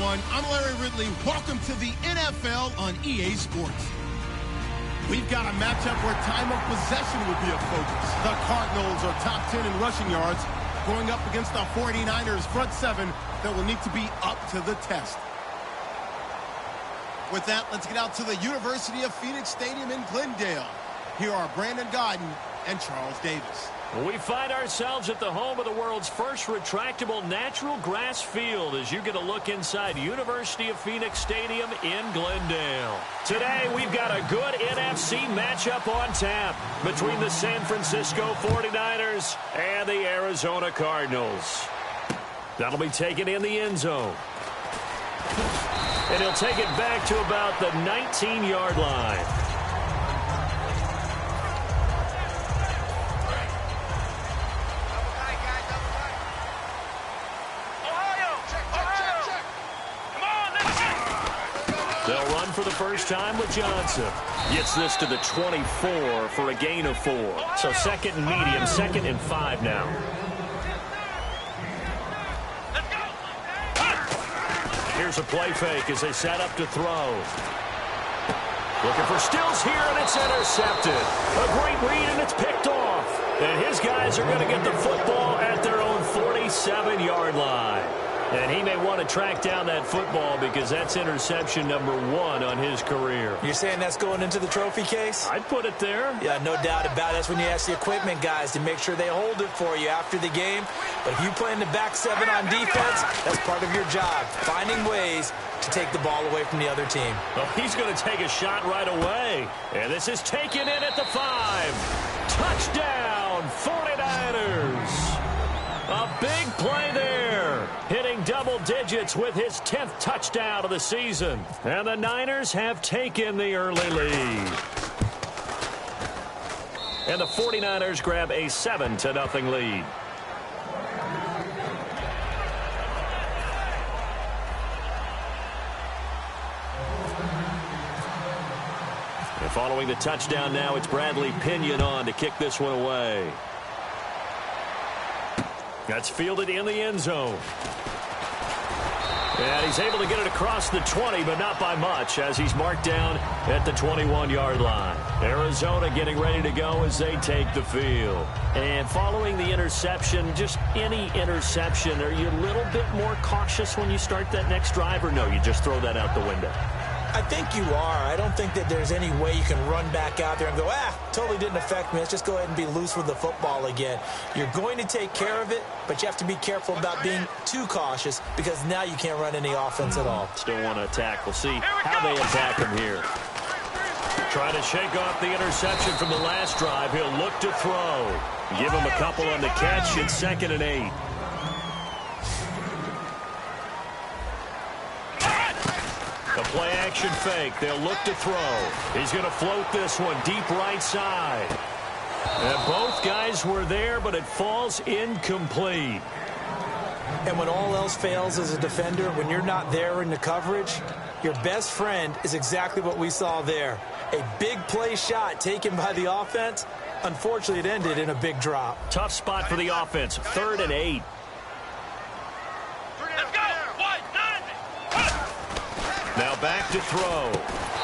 everyone. I'm Larry Ridley. Welcome to the NFL on EA Sports. We've got a matchup where time of possession will be a focus. The Cardinals are top 10 in rushing yards, going up against the 49ers front seven that will need to be up to the test. With that, let's get out to the University of Phoenix Stadium in Glendale. Here are Brandon Godden and Charles Davis. We find ourselves at the home of the world's first retractable natural grass field as you get a look inside University of Phoenix Stadium in Glendale. Today, we've got a good NFC matchup on tap between the San Francisco 49ers and the Arizona Cardinals. That'll be taken in the end zone. And he'll take it back to about the 19-yard line. They'll run for the first time with Johnson. Gets this to the 24 for a gain of 4. So second and medium, 2nd and 5 now. Here's a play fake as they set up to throw. Looking for Stills here, and it's intercepted. A great read, and it's picked off. And his guys are going to get the football at their own 47-yard line. And he may want to track down that football because that's interception number 1 on his career. You're saying that's going into the trophy case? I'd put it there. Yeah, no doubt about it. That's when you ask the equipment guys to make sure they hold it for you after the game. But if you play in the back 7 on defense, that's part of your job, finding ways to take the ball away from the other team. Well, he's going to take a shot right away. And this is taken in at the 5. Touchdown, 49ers. A big play there, hitting double digits with his 10th touchdown of the season. And the Niners have taken the early lead. And the 49ers grab a 7-0 lead. And following the touchdown now, it's Bradley Pinion on to kick this one away. That's fielded in the end zone. And he's able to get it across the 20, but not by much, as he's marked down at the 21-yard line. Arizona getting ready to go as they take the field. And following the interception, just any interception, are you a little bit more cautious when you start that next drive, or no, you just throw that out the window? I think you are. I don't think that there's any way you can run back out there and go, totally didn't affect me. Let's just go ahead and be loose with the football again. You're going to take care of it, but you have to be careful about being too cautious because now you can't run any offense at all. Still want to attack. We'll see how they attack him here. Trying to shake off the interception from the last drive. He'll look to throw. Give him a couple on the catch. It's 2nd and 8. A play-action fake. They'll look to throw. He's going to float this one deep right side. And both guys were there, but it falls incomplete. And when all else fails as a defender, when you're not there in the coverage, your best friend is exactly what we saw there. A big play shot taken by the offense. Unfortunately, it ended in a big drop. Tough spot for the offense. 3rd and 8. Now back to throw.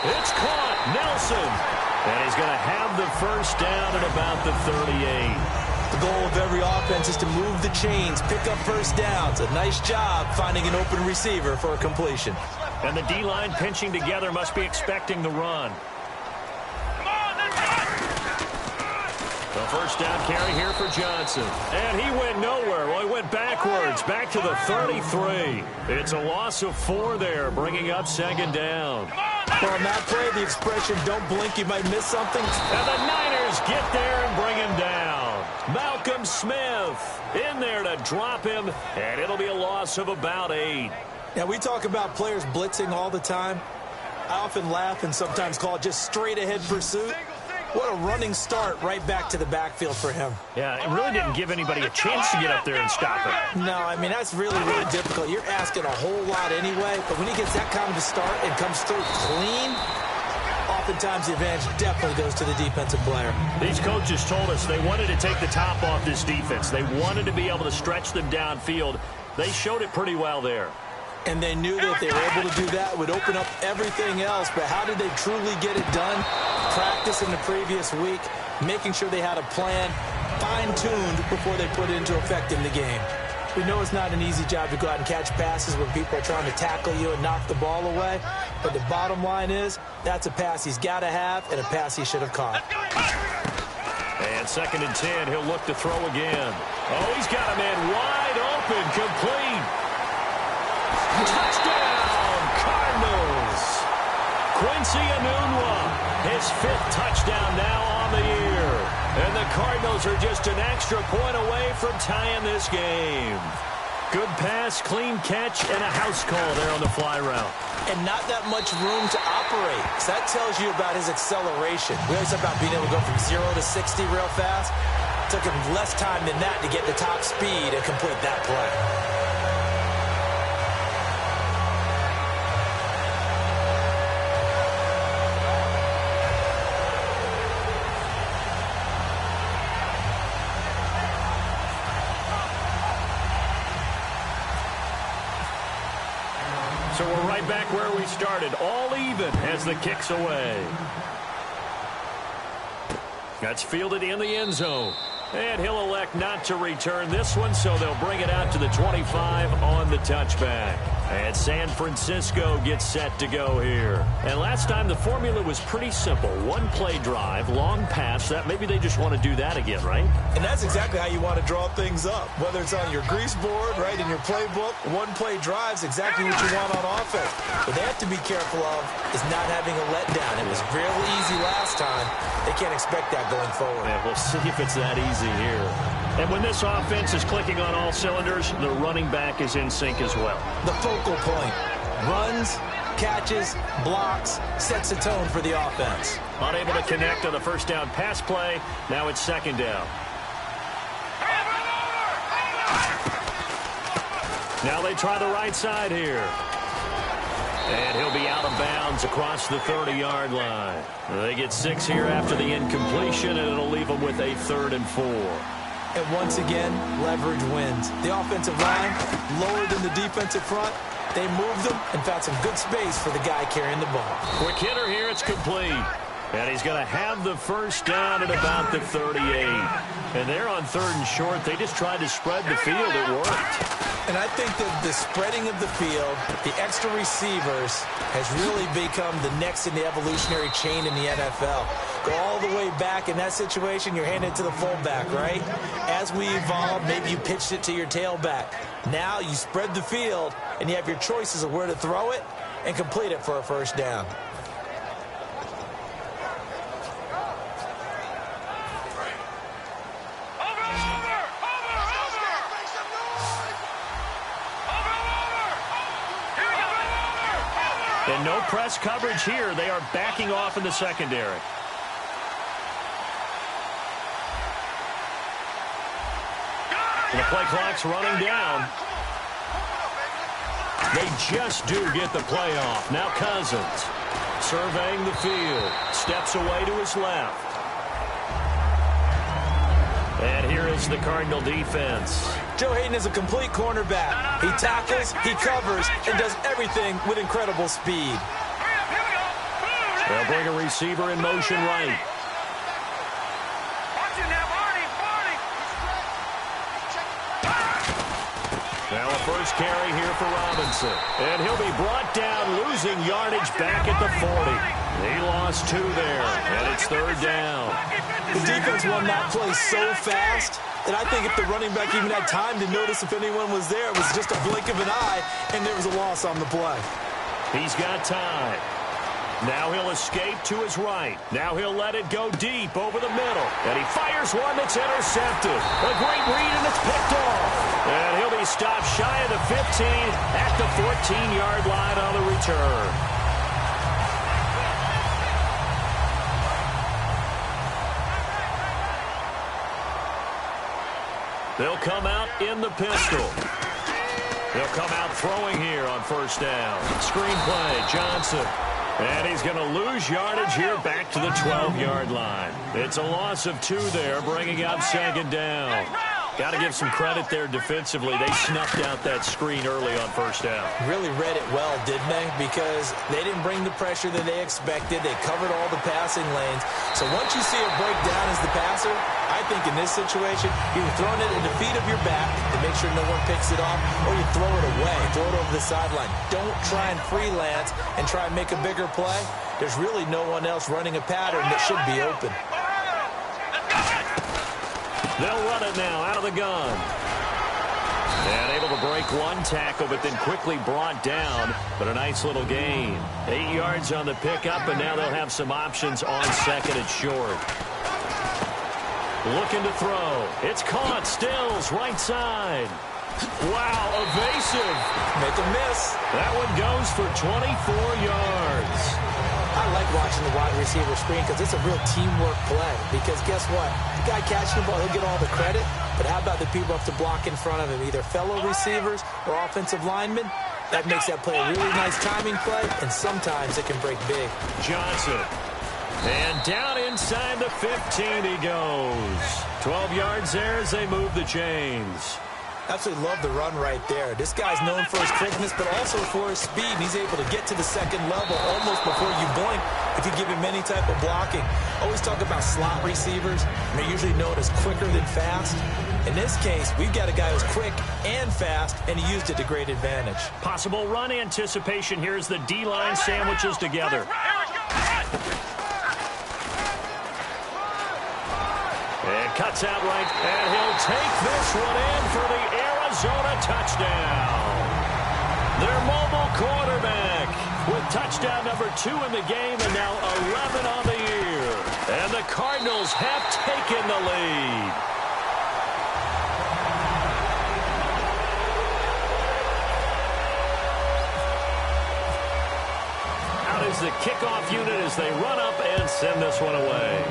It's caught. Nelson. And he's going to have the first down at about the 38. The goal of every offense is to move the chains, pick up first downs. A nice job finding an open receiver for a completion. And the D-line pinching together must be expecting the run. The first down carry here for Johnson. And he went nowhere. Well, he went backwards, back to the 33. It's a loss of 4 there, bringing up 2nd down. Well, on that play, the expression, don't blink, you might miss something. And the Niners get there and bring him down. Malcolm Smith in there to drop him, and it'll be a loss of about 8. Now, we talk about players blitzing all the time. I often laugh and sometimes call it just straight-ahead pursuit. What a running start right back to the backfield for him. Yeah, it really didn't give anybody a chance to get up there and stop it. No, I mean, that's really, really difficult. You're asking a whole lot anyway, but when he gets that kind of a start and comes through clean, oftentimes the advantage definitely goes to the defensive player. These coaches told us they wanted to take the top off this defense. They wanted to be able to stretch them downfield. They showed it pretty well there. And they knew that if they were able to do that, it would open up everything else. But how did they truly get it done? Practice in the previous week, making sure they had a plan fine-tuned before they put it into effect in the game. We know it's not an easy job to go out and catch passes when people are trying to tackle you and knock the ball away. But the bottom line is, that's a pass he's got to have and a pass he should have caught. And 2nd and 10, he'll look to throw again. Oh, he's got a man wide open, complete. Touchdown, Cardinals. Quincy Enunwa, his 5th touchdown now on the year. And the Cardinals are just an extra point away from tying this game. Good pass, clean catch, and a house call there on the fly route. And not that much room to operate. So that tells you about his acceleration. We always talk about being able to go from 0 to 60 real fast. It took him less time than that to get the top speed and complete that play. So we're right back where we started, all even as the kick's away. That's fielded in the end zone. And he'll elect not to return this one, so they'll bring it out to the 25 on the touchback. And San Francisco gets set to go here. And last time the formula was pretty simple. One-play drive, long pass. That maybe they just want to do that again, right? And that's exactly how you want to draw things up. Whether it's on your grease board, right, in your playbook, one-play drive's exactly what you want on offense. What they have to be careful of is not having a letdown. It was real easy last time. They can't expect that going forward. Yeah, we'll see if it's that easy here. And when this offense is clicking on all cylinders, the running back is in sync as well. The focal point. Runs, catches, blocks, sets the tone for the offense. Unable to connect on the first down pass play. Now it's 2nd down. Now they try the right side here. And he'll be out of bounds across the 30-yard line. They get 6 here after the incompletion, and it'll leave them with a 3rd and 4. And once again, leverage wins. The offensive line, lower than the defensive front. They moved them and found some good space for the guy carrying the ball. Quick hitter here, it's complete. And he's going to have the first down at about the 38. And they're on 3rd and short. They just tried to spread the field. It worked. And I think that the spreading of the field, the extra receivers, has really become the next in the evolutionary chain in the NFL. Go all the way back in that situation, you're handed it to the fullback, right? As we evolve, maybe you pitched it to your tailback. Now you spread the field, and you have your choices of where to throw it and complete it for a first down. And no press coverage here. They are backing off in the secondary. And the play clock's running down. They just do get the play off. Now Cousins surveying the field. Steps away to his left. And here is the Cardinal defense. Joe Hayden is a complete cornerback. He tackles, he covers, and does everything with incredible speed. They'll bring a receiver in motion right. Now a first carry here for Robinson. And he'll be brought down, losing yardage back at the 40. He lost 2 there, and it's 3rd down. The defense won that play so fast that I think if the running back even had time to notice if anyone was there, it was just a blink of an eye, and there was a loss on the play. He's got time. Now he'll escape to his right. Now he'll let it go deep over the middle. And he fires one that's intercepted. A great read, and it's picked off. And he'll be stopped shy of the 15 at the 14-yard line on the return. They'll come out in the pistol. They'll come out throwing here on first down. Screen play, Johnson. And he's going to lose yardage here back to the 12-yard line. It's a loss of 2 there, bringing up 2nd down. Got to give some credit there defensively. They snuffed out that screen early on first down. Really read it well, didn't they? Because they didn't bring the pressure that they expected. They covered all the passing lanes. So once you see it break down as the passer, I think in this situation, you're throwing it at the feet of your back to make sure no one picks it off, or you throw it away, throw it over the sideline. Don't try and freelance and try and make a bigger play. There's really no one else running a pattern that should be open. They'll run it now out of the gun. And able to break one tackle, but then quickly brought down. But a nice little gain. 8 yards on the pickup, and now they'll have some options on second and short. Looking to throw. It's caught. Stills, right side. Wow, evasive. Make a miss. That one goes for 24 yards. I like watching the wide receiver screen because it's a real teamwork play. Because guess what? The guy catching the ball, he'll get all the credit. But how about the people up to block in front of him, either fellow receivers or offensive linemen? That makes that play a really nice timing play, and sometimes it can break big. Johnson. And down inside the 15 he goes. 12 yards there as they move the chains. Absolutely love the run right there. This guy's known for his quickness, but also for his speed. He's able to get to the second level almost before you blink if you give him any type of blocking. Always talk about slot receivers. They're usually known as quicker than fast. In this case, we've got a guy who's quick and fast, and he used it to great advantage. Possible run anticipation. Here's the D-line sandwiches together. And cuts out right, and he'll take this one in for the Arizona touchdown. Their mobile quarterback with touchdown number 2 in the game, and now 11 on the year. And the Cardinals have taken the lead. Out is the kickoff unit as they run up and send this one away.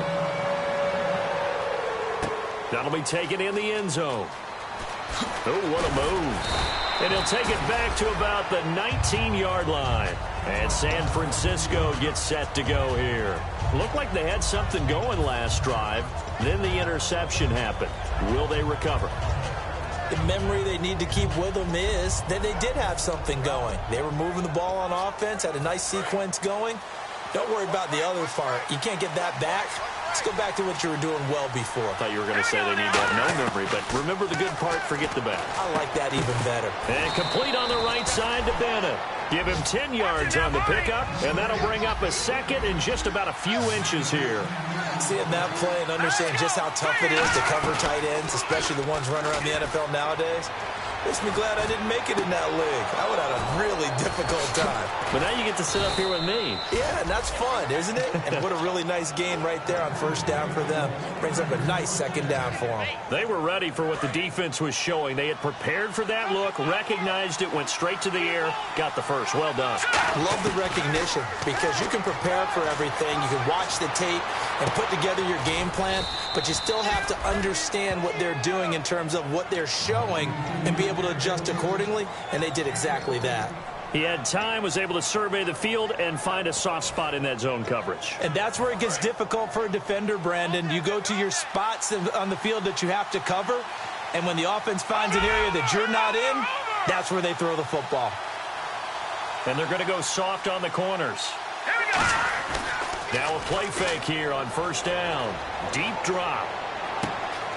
That'll be taken in the end zone. Oh, what a move. And he'll take it back to about the 19-yard line. And San Francisco gets set to go here. Looked like they had something going last drive. Then the interception happened. Will they recover? The memory they need to keep with them is that they did have something going. They were moving the ball on offense, had a nice sequence going. Don't worry about the other part. You can't get that back. Let's go back to what you were doing well before. I thought you were going to say they need to have no memory, but remember the good part, forget the bad. I like that even better. And complete on the right side to Bennett. Give him 10 yards on the pickup, and that'll bring up a second and just about a few inches here. Seeing that play and understanding just how tough it is to cover tight ends, especially the ones running around the NFL nowadays, makes me glad I didn't make it in that league. I would have had a really difficult time. But now you get to sit up here with me. Yeah, and that's fun, isn't it? And what a really nice gain right there on first down for them. Brings up a nice second down for them. They were ready for what the defense was showing. They had prepared for that look, recognized it, went straight to the air, got the first. Well done. Love the recognition because you can prepare for everything. You can watch the tape and put together your game plan, but you still have to understand what they're doing in terms of what they're showing and be able to adjust accordingly, and they did exactly that. He had time, was able to survey the field and find a soft spot in that zone coverage. And that's where it gets difficult for a defender, Brandon. You go to your spots on the field that you have to cover, and when the offense finds an area that you're not in, that's where they throw the football. And they're going to go soft on the corners. Now a play fake here on first down. Deep drop.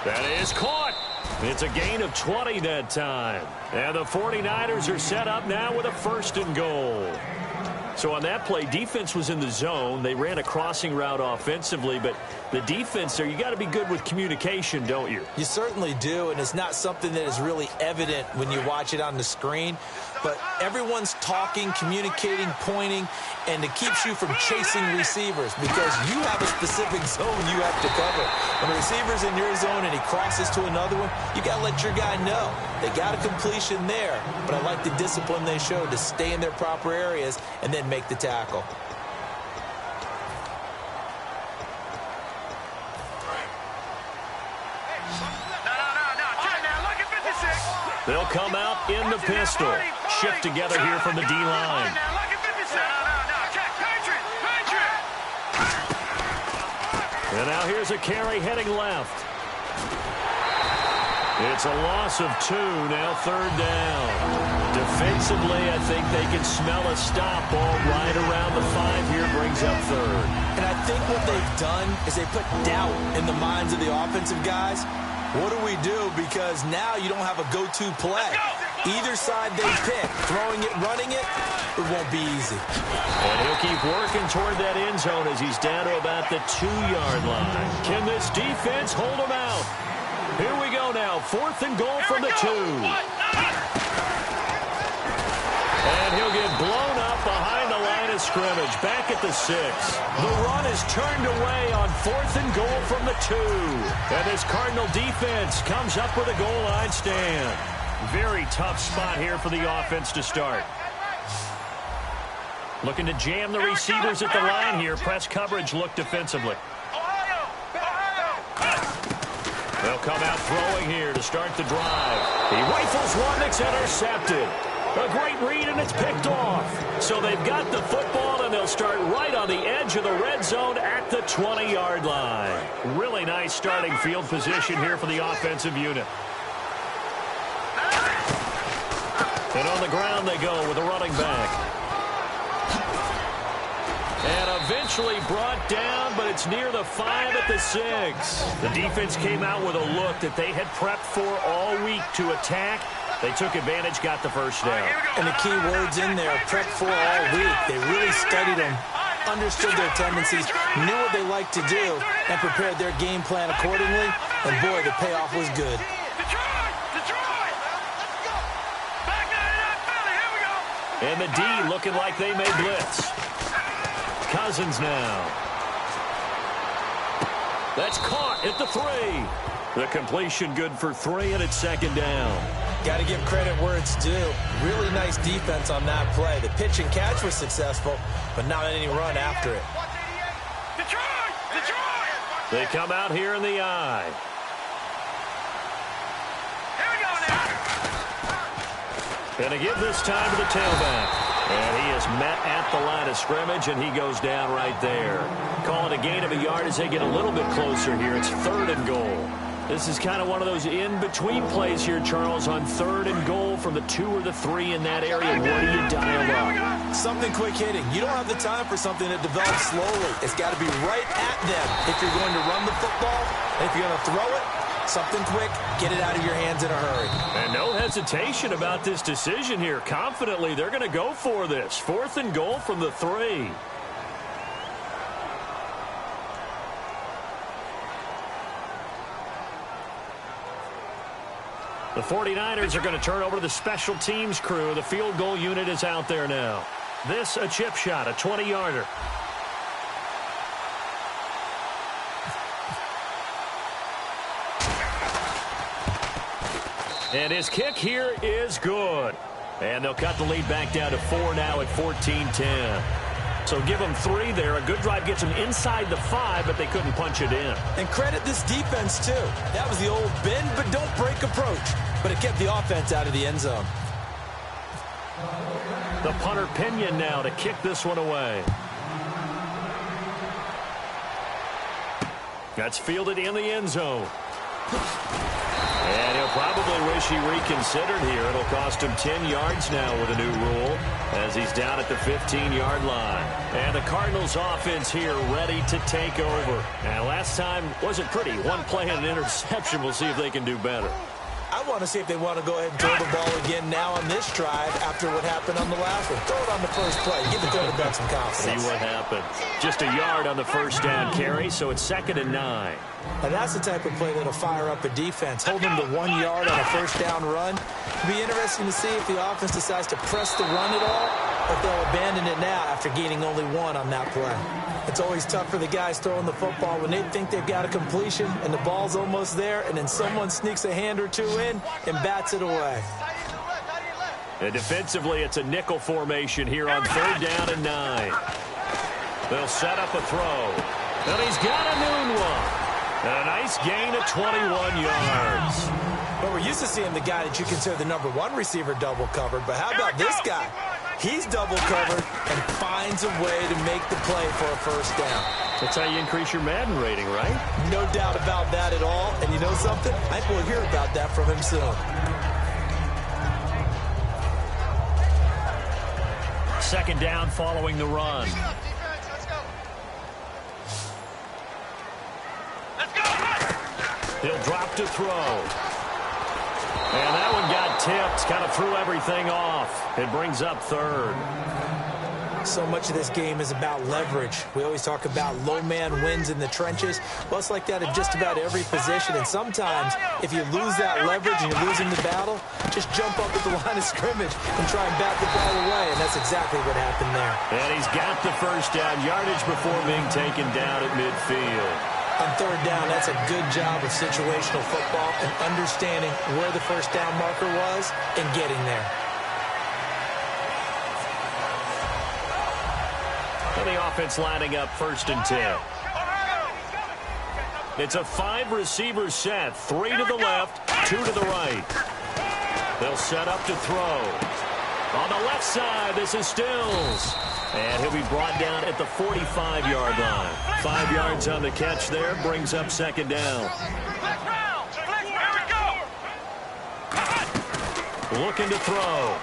That is caught. It's a gain of 20 that time. And the 49ers are set up now with a first and goal. So on that play, defense was in the zone. They ran a crossing route offensively, but the defense there, you got to be good with communication, don't you? You certainly do, and it's not something that is really evident when you watch it on the screen. But everyone's talking, communicating, pointing, and it keeps you from chasing receivers because you have a specific zone you have to cover. When the receiver's in your zone and he crosses to another one, you got to let your guy know. They got a completion there, but I like the discipline they showed to stay in their proper areas and then make the tackle. They'll come out in the pistol. Shift together here from the D-line. And now here's a carry heading left. It's a loss of 2, now 3rd down. Defensively, I think they can smell a stop ball right around the 5 here, brings up 3rd. And I think what they've done is they put doubt in the minds of the offensive guys. What do we do? Because now you don't have a go-to play. Either side they pick, throwing it, running it, it won't be easy. And he'll keep working toward that end zone as he's down to about the 2-yard line. Can this defense hold him out? Here we go now, 4th and goal from the 2. And he'll get blown up behind the line of scrimmage, back at the 6. The run is turned away on 4th and goal from the 2. And this Cardinal defense comes up with a goal line stand. Very tough spot here for the offense to start. Looking to jam the receivers at the line here. Press coverage look defensively. They'll come out throwing here to start the drive. He rifles one that's intercepted. A great read, and it's picked off. So they've got the football, and they'll start right on the edge of the red zone at the 20-yard line. Really nice starting field position here for the offensive unit. And on the ground they go with a running back. And eventually brought down, but it's near the 5 at the 6. The defense came out with a look that they had prepped for all week to attack. They took advantage, got the first down. And the key words in there, prepped for all week. They really studied them, understood their tendencies, knew what they liked to do, and prepared their game plan accordingly. And boy, the payoff was good. And the D looking like they may blitz. Cousins now. That's caught at the 3. The completion good for 3, and it's 2nd down. Got to give credit where it's due. Really nice defense on that play. The pitch and catch was successful, but not any run after it. They come out here in the eye. And to give this time to the tailback. And he is met at the line of scrimmage, and he goes down right there. Call it a gain of a yard as they get a little bit closer here. It's 3rd and goal. This is kind of one of those in-between plays here, Charles, on 3rd and goal from the 2 or the 3 in that area. What do you dial up? Something quick hitting. You don't have the time for something that develops slowly. It's got to be right at them if you're going to run the football. And if you're going to throw it, something quick, get it out of your hands in a hurry. And no hesitation about this decision here. Confidently, they're going to go for this. 4th and goal from the 3. The 49ers are going to turn over to the special teams crew. The field goal unit is out there now. This a chip shot, a 20-yarder. And his kick here is good. And they'll cut the lead back down to 4 now at 14-10. So give them 3 there. A good drive gets them inside the 5, but they couldn't punch it in. And credit this defense, too. That was the old bend but don't break approach. But it kept the offense out of the end zone. The punter Pinion now to kick this one away. That's fielded in the end zone. And he'll probably wish he reconsidered here. It'll cost him 10 yards now with a new rule as he's down at the 15-yard line. And the Cardinals offense here ready to take over. And last time wasn't pretty. One play and an interception. We'll see if they can do better. I want to see if they want to go ahead and throw the ball again now on this drive after what happened on the last one. Throw it on the first play. Give the quarterback some confidence. See what happens. Just a yard on the first down carry, so it's 2nd and 9. And that's the type of play that'll fire up a defense. Hold them to 1 yard on a first down run. It'll be interesting to see if the offense decides to press the run at all, or if they'll abandon it now after gaining only 1 on that play. It's always tough for the guys throwing the football when they think they've got a completion and the ball's almost there, and then someone sneaks a hand or 2 in and bats it away. And defensively, it's a nickel formation here on 3rd down and 9. They'll set up a throw. And he's got a noon one. And a nice gain of 21 yards. But we're used to seeing the guy that you consider the #1 receiver double covered. But how about this guy? He's double covered and finds a way to make the play for a first down. That's how you increase your Madden rating, right? No doubt about that at all. And you know something? I think we'll hear about that from him soon. Second down following the run. He'll drop to throw. And that one got tipped. Kind of threw everything off. It brings up third. So much of this game is about leverage. We always talk about low man wins in the trenches. Well, it's like that in just about every position. And sometimes, if you lose that leverage and you're losing the battle, just jump up at the line of scrimmage and try and bat the ball away. And that's exactly what happened there. And he's got the first down yardage before being taken down at midfield. On third down, that's a good job of situational football and understanding where the first down marker was and getting there. And the offense lining up 1st and 10. It's a 5-receiver set. 3 to the left, 2 to the right. They'll set up to throw. On the left side, this is Stills. And he'll be brought down at the 45-yard line. 5 yards on the catch there, brings up 2nd down. Looking to throw.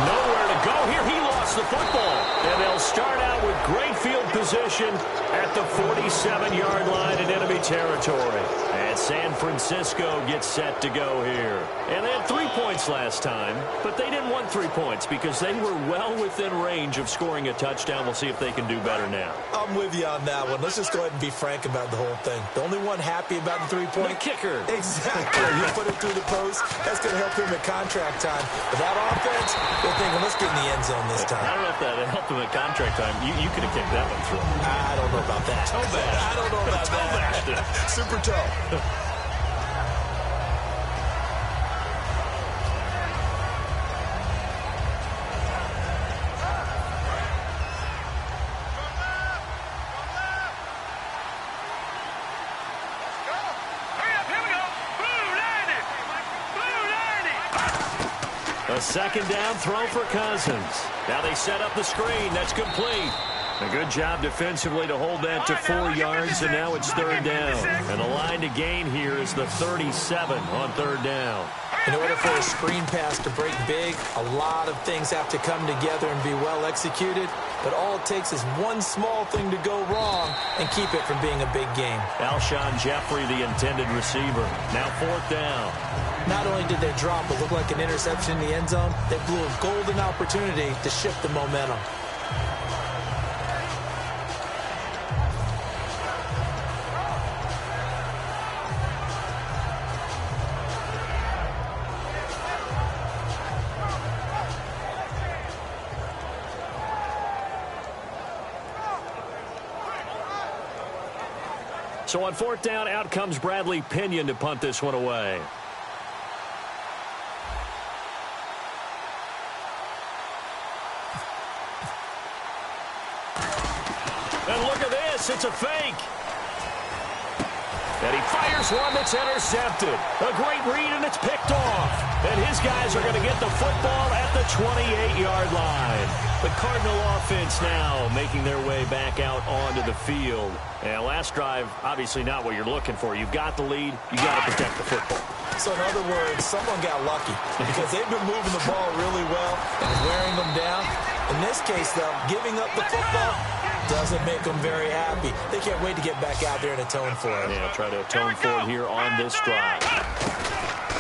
Nowhere to go here. He lost the football. And they'll start out with great field position at the 47-yard line in enemy territory. And San Francisco gets set to go here. And they had 3 points last time, but they didn't want 3 points because they were well within range of scoring a touchdown. We'll see if they can do better now. I'm with you on that one. Let's just go ahead and be frank about the whole thing. The only one happy about the 3-point? The kicker. Exactly. You put it through the post. That's going to help him at contract time. But that offense, they're thinking, let's get in the end zone this time. I don't know if that helped him at contract time. You could have kicked that one through. I don't know about that. Toe bad. I don't know about that. Super toe. A 2nd down throw for Cousins. Now they set up the screen. That's complete. A good job defensively to hold that to 4 yards, and now it's 3rd down. And the line to gain here is the 37 on 3rd down. In order for a screen pass to break big, a lot of things have to come together and be well executed. But all it takes is one small thing to go wrong and keep it from being a big game. Alshon Jeffrey, the intended receiver. Now 4th down. Not only did they drop what looked like an interception in the end zone, they blew a golden opportunity to shift the momentum. So on 4th down, out comes Bradley Pinion to punt this one away. And look at this. It's a fake. And he fires one that's intercepted. A great read, and it's picked off. And his guys are going to get the football at the 28-yard line. The Cardinal offense now making their way back out onto the field. And last drive, obviously not what you're looking for. You've got the lead. You've got to protect the football. So in other words, someone got lucky because they've been moving the ball really well and wearing them down. In this case, though, giving up the football doesn't make them very happy. They can't wait to get back out there and atone for it. Yeah, try to atone for it here on this drive.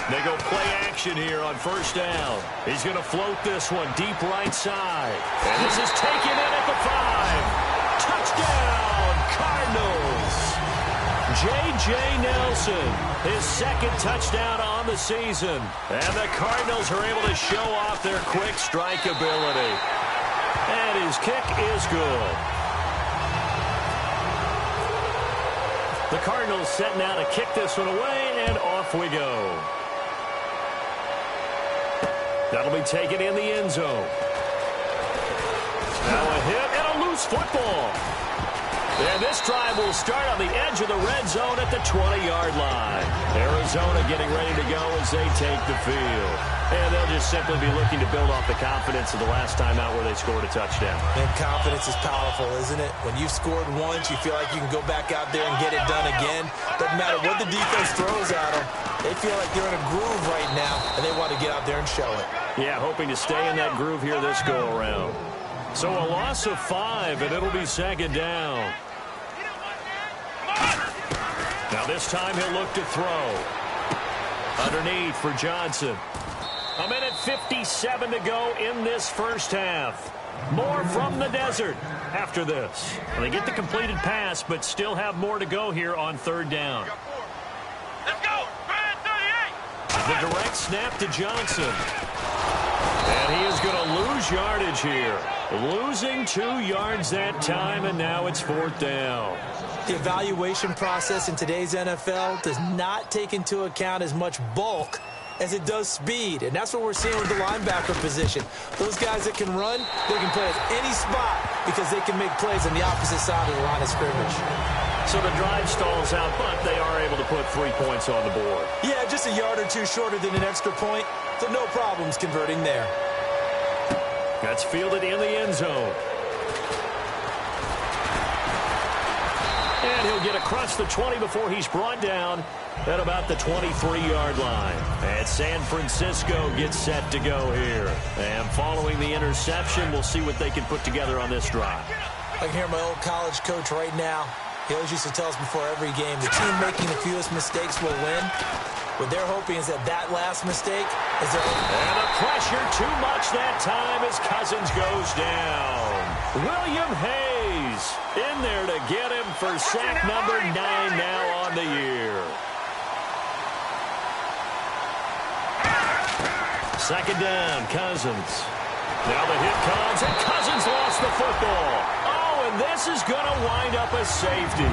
They go play action here on 1st down. He's going to float this one deep right side. And this is taken in at the 5. Touchdown, Cardinals. J.J. Nelson, his 2nd touchdown on the season. And the Cardinals are able to show off their quick strike ability. And his kick is good. The Cardinals setting out to kick this one away, and off we go. That'll be taken in the end zone. Now a hit and a loose football. And this drive will start on the edge of the red zone at the 20-yard line. Arizona getting ready to go as they take the field. And they'll just simply be looking to build off the confidence of the last time out where they scored a touchdown. And confidence is powerful, isn't it? When you've scored once, you feel like you can go back out there and get it done again. Doesn't matter what the defense throws at them. They feel like they're in a groove right now, and they want to get out there and show it. Yeah, hoping to stay in that groove here this go-around. So a loss of 5, and it'll be second down. Now this time he'll look to throw. Underneath for Johnson. A minute 57 to go in this first half. More from the desert after this. Well, they get the completed pass, but still have more to go here on third down. Let's go! The direct snap to Johnson. And he is going to lose yardage here. Losing 2 yards that time, and now it's fourth down. The evaluation process in today's NFL does not take into account as much bulk as it does speed, and that's what we're seeing with the linebacker position. Those guys that can run, they can play at any spot because they can make plays on the opposite side of the line of scrimmage. So the drive stalls out, but they are able to put 3 points on the board. Yeah, just a yard or two shorter than an extra point, so no problems converting there. That's fielded in the end zone. And he'll get across the 20 before he's brought down at about the 23-yard line. And San Francisco gets set to go here. And following the interception, we'll see what they can put together on this drive. I can hear my old college coach right now. He always used to tell us before every game, the team making the fewest mistakes will win. What they're hoping is that last mistake is their own. And the pressure too much that time as Cousins goes down. William Hayes in there to get him for sack number 9 now on the year. Second down, Cousins. Now the hit comes, and Cousins lost the football. Oh, and this is going to wind up a safety.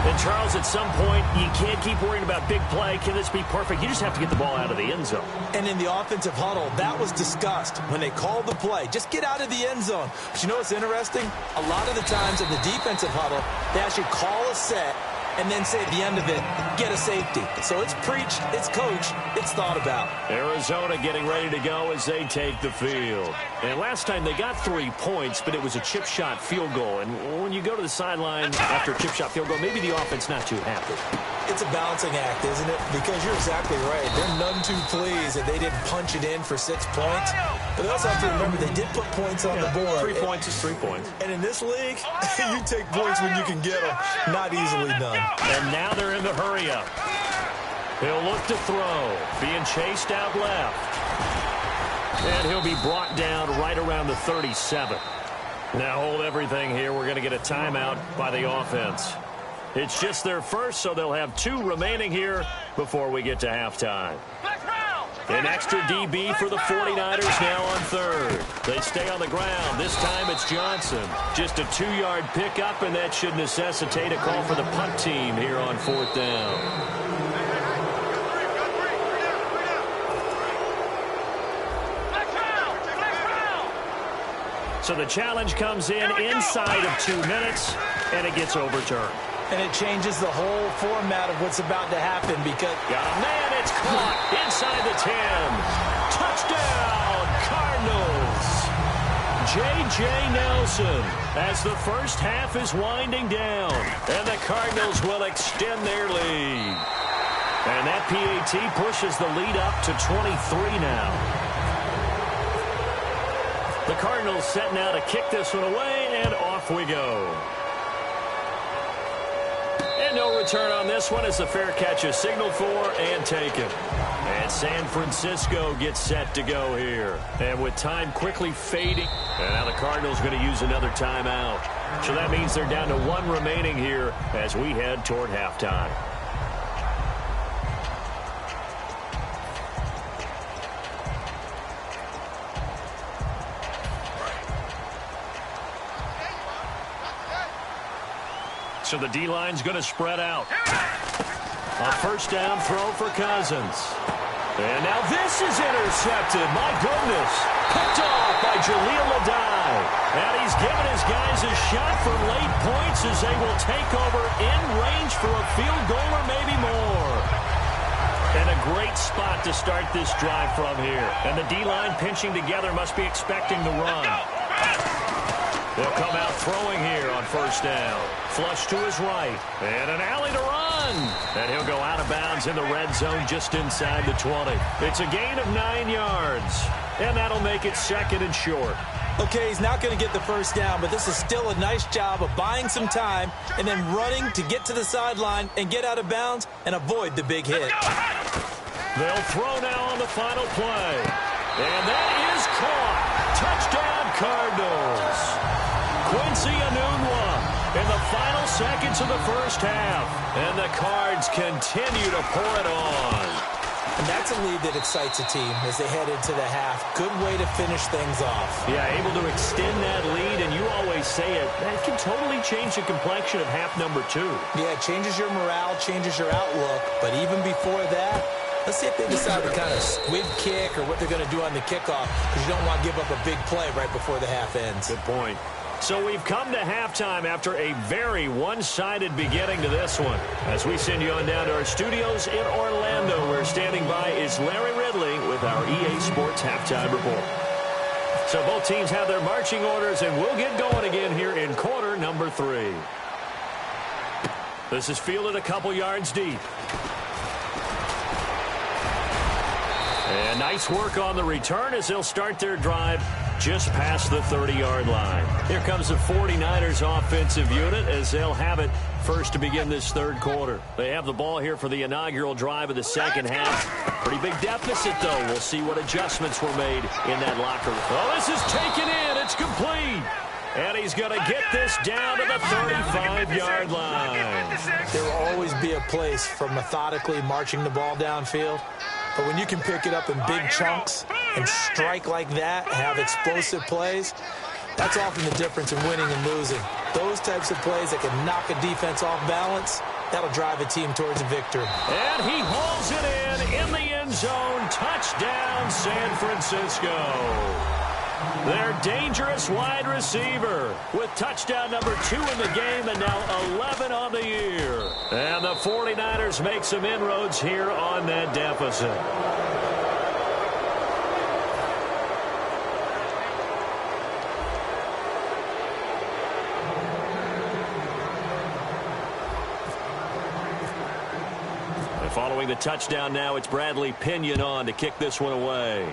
And, Charles, at some point, you can't keep worrying about big play. Can this be perfect? You just have to get the ball out of the end zone. And in the offensive huddle, that was discussed when they called the play. Just get out of the end zone. But you know what's interesting? A lot of the times in the defensive huddle, they actually call a set and then say at the end of it, get a safety. So it's preached, it's coached, it's thought about. Arizona getting ready to go as they take the field. And last time they got 3 points, but it was a chip shot field goal. And when you go to the sideline after a chip shot field goal, maybe the offense not too happy. It's a balancing act, isn't it? Because you're exactly right. They're none too pleased that they didn't punch it in for 6 points. But they also have to remember they did put points on the board. 3 points is 3 points. And in this league, you take points when you can get them. Not easily done. And now they're in the hurry-up. He'll look to throw. Being chased out left. And he'll be brought down right around the 37. Now hold everything here. We're going to get a timeout by the offense. It's just their first, so they'll have 2 remaining here before we get to halftime. An extra DB for the 49ers now on third. They stay on the ground. This time it's Johnson. Just a 2-yard pickup, and that should necessitate a call for the punt team here on fourth down. So the challenge comes in inside of 2 minutes, and it gets overturned. And it changes the whole format of what's about to happen because... Got a man, it's caught inside the 10. Touchdown, Cardinals. J.J. Nelson as the first half is winding down. And the Cardinals will extend their lead. And that PAT pushes the lead up to 23 now. The Cardinals set now to kick this one away, and off we go. And no return on this one as the fair catch is signaled for and taken. And San Francisco gets set to go here. And with time quickly fading, and now the Cardinals going to use another timeout. So that means they're down to 1 remaining here as we head toward halftime. So the D-line's going to spread out. A first down throw for Cousins. And now this is intercepted. My goodness. Picked off by Jaleel Adai. And he's given his guys a shot for late points as they will take over in range for a field goal or maybe more. And a great spot to start this drive from here. And the D-line pinching together must be expecting the run. They'll come out throwing here on first down. Flush to his right. And an alley to run. And he'll go out of bounds in the red zone just inside the 20. It's a gain of 9 yards. And that'll make it second and short. Okay, he's not going to get the first down, but this is still a nice job of buying some time and then running to get to the sideline and get out of bounds and avoid the big hit. They'll throw now on the final play. And that is caught. Touchdown, Cardinals. Quincy Enunwa in the final seconds of the first half. And the Cards continue to pour it on. And that's a lead that excites a team as they head into the half. Good way to finish things off. Yeah, able to extend that lead, and you always say it, that can totally change the complexion of half number 2. Yeah, it changes your morale, changes your outlook. But even before that, let's see if they decide to kind of squib kick or what they're going to do on the kickoff, because you don't want to give up a big play right before the half ends. Good point. So we've come to halftime after a very one-sided beginning to this one. As we send you on down to our studios in Orlando, where standing by is Larry Ridley with our EA Sports Halftime Report. So both teams have their marching orders, and we'll get going again here in quarter number 3. This is fielded a couple yards deep. And nice work on the return as they'll start their drive just past the 30-yard line. Here comes the 49ers offensive unit as they'll have it first to begin this third quarter. They have the ball here for the inaugural drive of the second half. Pretty big deficit, though. We'll see what adjustments were made in that locker room. Oh, this is taken in. It's complete. And he's going to get this down to the 35-yard line. There will always be a place for methodically marching the ball downfield. But when you can pick it up in big chunks and strike like that, have explosive plays, that's often the difference in winning and losing. Those types of plays that can knock a defense off balance, that'll drive a team towards a victory. And he hauls it in the end zone. Touchdown, San Francisco. Their dangerous wide receiver with touchdown number 2 in the game and now 11 on the year. And the 49ers make some inroads here on that deficit. And following the touchdown now, it's Bradley Pinion on to kick this one away.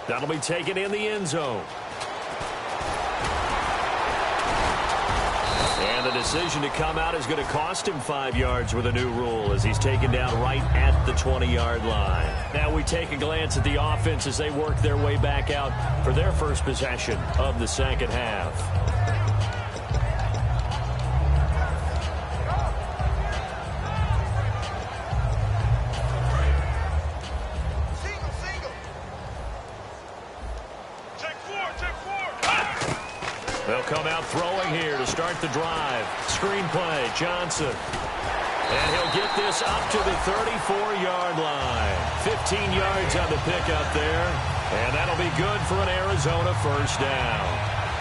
That'll be taken in the end zone. And the decision to come out is going to cost him 5 yards with a new rule as he's taken down right at the 20-yard line. Now we take a glance at the offense as they work their way back out for their first possession of the second half. They'll come out throwing here to start the drive. Screenplay, Johnson. And he'll get this up to the 34-yard line. 15 yards on the pickup there. And that'll be good for an Arizona first down.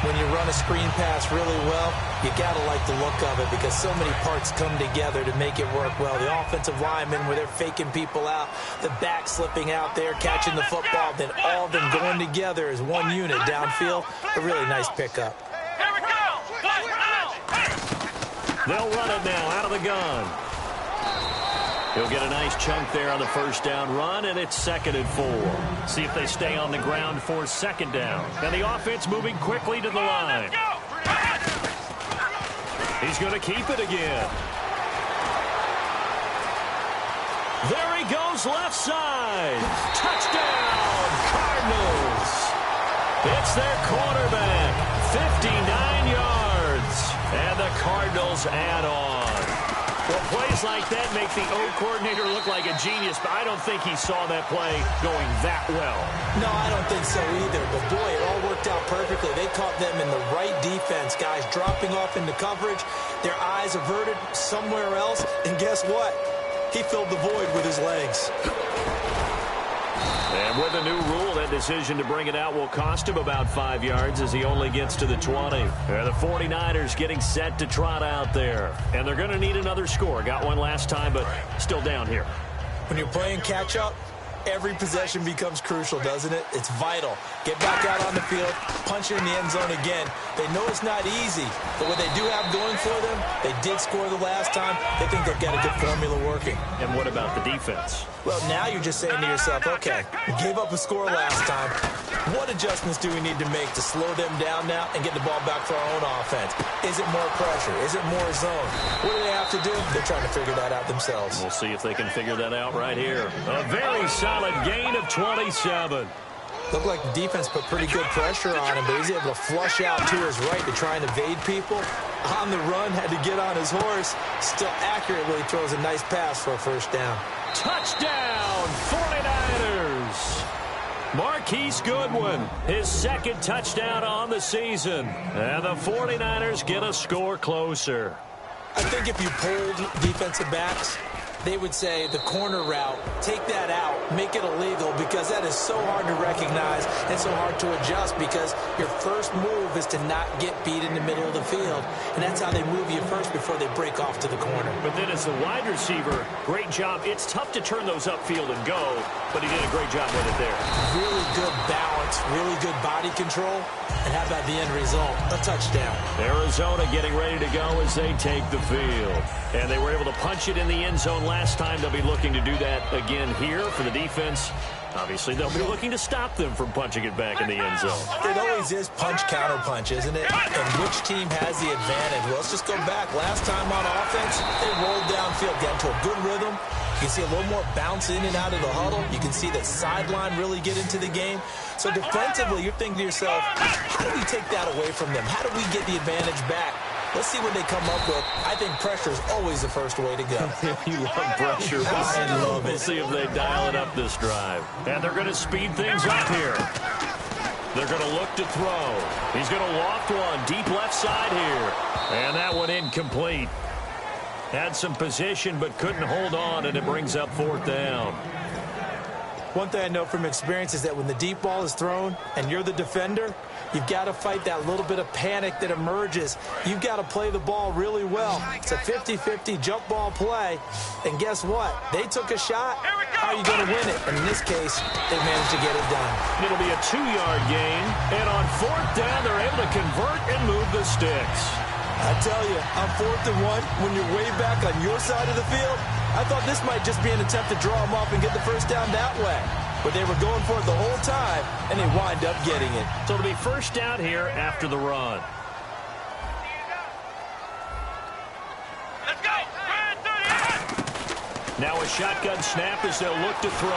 When you run a screen pass really well, you got to like the look of it because so many parts come together to make it work well. The offensive linemen where they're faking people out, the back slipping out there, catching the football, then all of them going together as one unit downfield. A really nice pickup. They'll run it now out of the gun. He'll get a nice chunk there on the first down run, and it's 2nd and 4. See if they stay on the ground for second down. And the offense moving quickly to the line. He's going to keep it again. There he goes left side. Touchdown, Cardinals. It's their quarterback, 59 yards. And the Cardinals add on. Well, plays like that make the O coordinator look like a genius, but I don't think he saw that play going that well. No, I don't think so either. But, boy, it all worked out perfectly. They caught them in the right defense. Guys dropping off into coverage, their eyes averted somewhere else. And guess what? He filled the void with his legs. And with a new rule, that decision to bring it out will cost him about 5 yards as he only gets to the 20. And the 49ers getting set to trot out there. And they're going to need another score. Got one last time, but still down here. When you're playing catch-up, every possession becomes crucial, doesn't it? It's vital. Get back out on the field, punch it in the end zone again. They know it's not easy, but what they do have going for them, they did score the last time. They think they've got a good formula working. And what about the defense? Well, now you're just saying to yourself, okay, we gave up a score last time. What adjustments do we need to make to slow them down now and get the ball back for our own offense? Is it more pressure? Is it more zone? What do they have to do? They're trying to figure that out themselves. We'll see if they can figure that out right here. A very solid gain of 27. Looked like the defense put pretty good pressure on him, but he's able to flush out to his right to try and evade people. On the run, had to get on his horse. Still accurately throws a nice pass for a first down. Touchdown, 49ers. Marquise Goodwin, his second touchdown on the season. And the 49ers get a score closer. I think if you polled defensive backs, they would say the corner route, take that out, make it illegal, because that is so hard to recognize and so hard to adjust, because your first move is to not get beat in the middle of the field. And that's how they move you first before they break off to the corner. But then as the wide receiver, great job. It's tough to turn those upfield and go, but he did a great job with it there. Really good balance, really good body control. And how about the end result? A touchdown. Arizona getting ready to go as they take the field. And they were able to punch it in the end zone last time. They'll be looking to do that again here for the defense. Obviously, they'll be looking to stop them from punching it back in the end zone. It always is punch-counter-punch, isn't it? And which team has the advantage? Well, let's just go back. Last time on offense, they rolled downfield, got into a good rhythm. You can see a little more bounce in and out of the huddle. You can see that sideline really get into the game. So defensively, you're thinking to yourself, how do we take that away from them? How do we get the advantage back? Let's see what they come up with. I think pressure is always the first way to go. You love pressure. I love it. We'll see if they dial it up this drive. And they're going to speed things up here. They're going to look to throw. He's going to loft one deep left side here. And that one incomplete. Had some position but couldn't hold on, and it brings up fourth down. One thing I know from experience is that when the deep ball is thrown and you're the defender, you've got to fight that little bit of panic that emerges. You've got to play the ball really well. It's a 50-50 jump ball play. And guess what? They took a shot. How are you going to win it? And in this case, they managed to get it done. It'll be a 2-yard gain. And on fourth down, they're able to convert and move the sticks. I tell you, on 4th and 1, when you're way back on your side of the field, I thought this might just be an attempt to draw them off and get the first down that way. But they were going for it the whole time, and they wind up getting it. So it'll be first down here after the run. Let's go! Now a shotgun snap as they'll look to throw.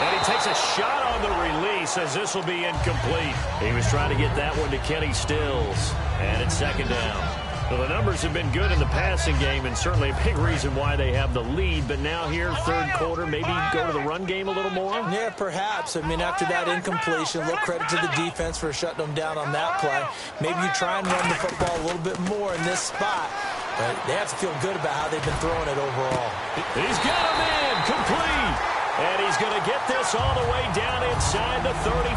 And he takes a shot on the release as this will be incomplete. He was trying to get that one to Kenny Stills. And it's second down. Well, the numbers have been good in the passing game, and certainly a big reason why they have the lead. But now here, third quarter, maybe go to the run game a little more? Yeah, perhaps. I mean, after that incompletion, a little credit to the defense for shutting them down on that play. Maybe you try and run the football a little bit more in this spot. But they have to feel good about how they've been throwing it overall. He's got him in, complete. And he's going to get this all the way down inside the 35.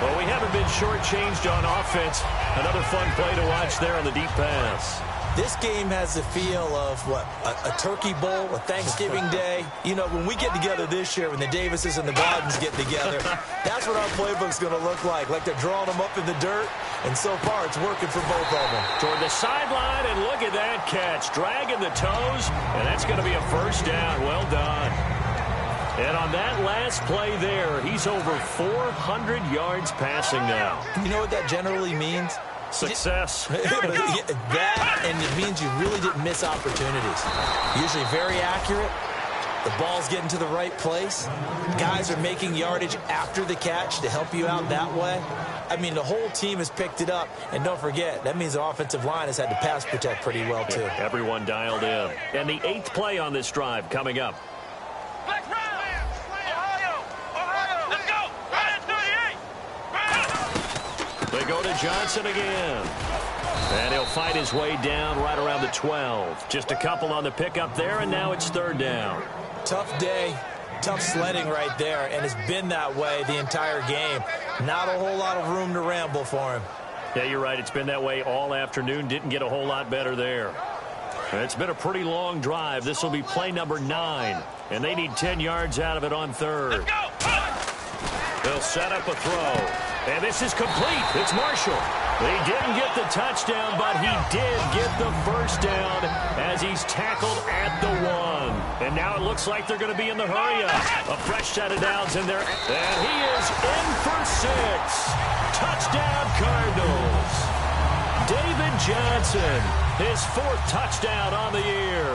Well, we haven't been shortchanged on offense. Another fun play to watch there on the deep pass. This game has the feel of, what, a turkey bowl, a Thanksgiving day. You know, when we get together this year, when the Davises and the Gardens get together, that's what our playbook's going to look like they're drawing them up in the dirt. And so far, it's working for both of them. Toward the sideline, and look at that catch. Dragging the toes, and that's going to be a first down. Well done. And on that last play there, he's over 400 yards passing now. You know what that generally means? Success. That, and it means you really didn't miss opportunities. Usually very accurate. The ball's getting to the right place. Guys are making yardage after the catch to help you out that way. I mean, the whole team has picked it up. And don't forget, that means the offensive line has had to pass protect pretty well, too. Everyone dialed in. And the 8th play on this drive coming up. Let's go! They go to Johnson again. And he'll fight his way down right around the 12. Just a couple on the pickup there, and now it's third down. Tough day. Tough sledding right there, and it's been that way the entire game. Not a whole lot of room to ramble for him. Yeah, you're right. It's been that way all afternoon. Didn't get a whole lot better there. It's been a pretty long drive. This will be play number 9, and they need 10 yards out of it on third. They'll set up a throw, and this is complete. It's Marshall. He didn't get the touchdown, but he did get the first down as he's tackled at the 1. And now it looks like they're going to be in the hurry-up. A fresh set of downs in there, and he is in for 6. Touchdown, Cardinals. David Johnson, his 4th touchdown on the year.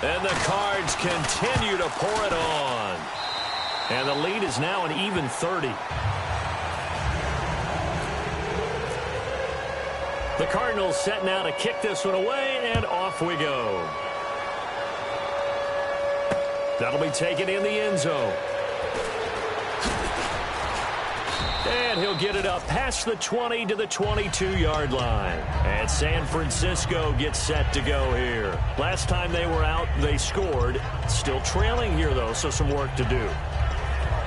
And the Cards continue to pour it on. And the lead is now an even 30. The Cardinals set now to kick this one away, and off we go. That'll be taken in the end zone. And he'll get it up past the 20 to the 22-yard line. And San Francisco gets set to go here. Last time they were out, they scored. Still trailing here, though, so some work to do.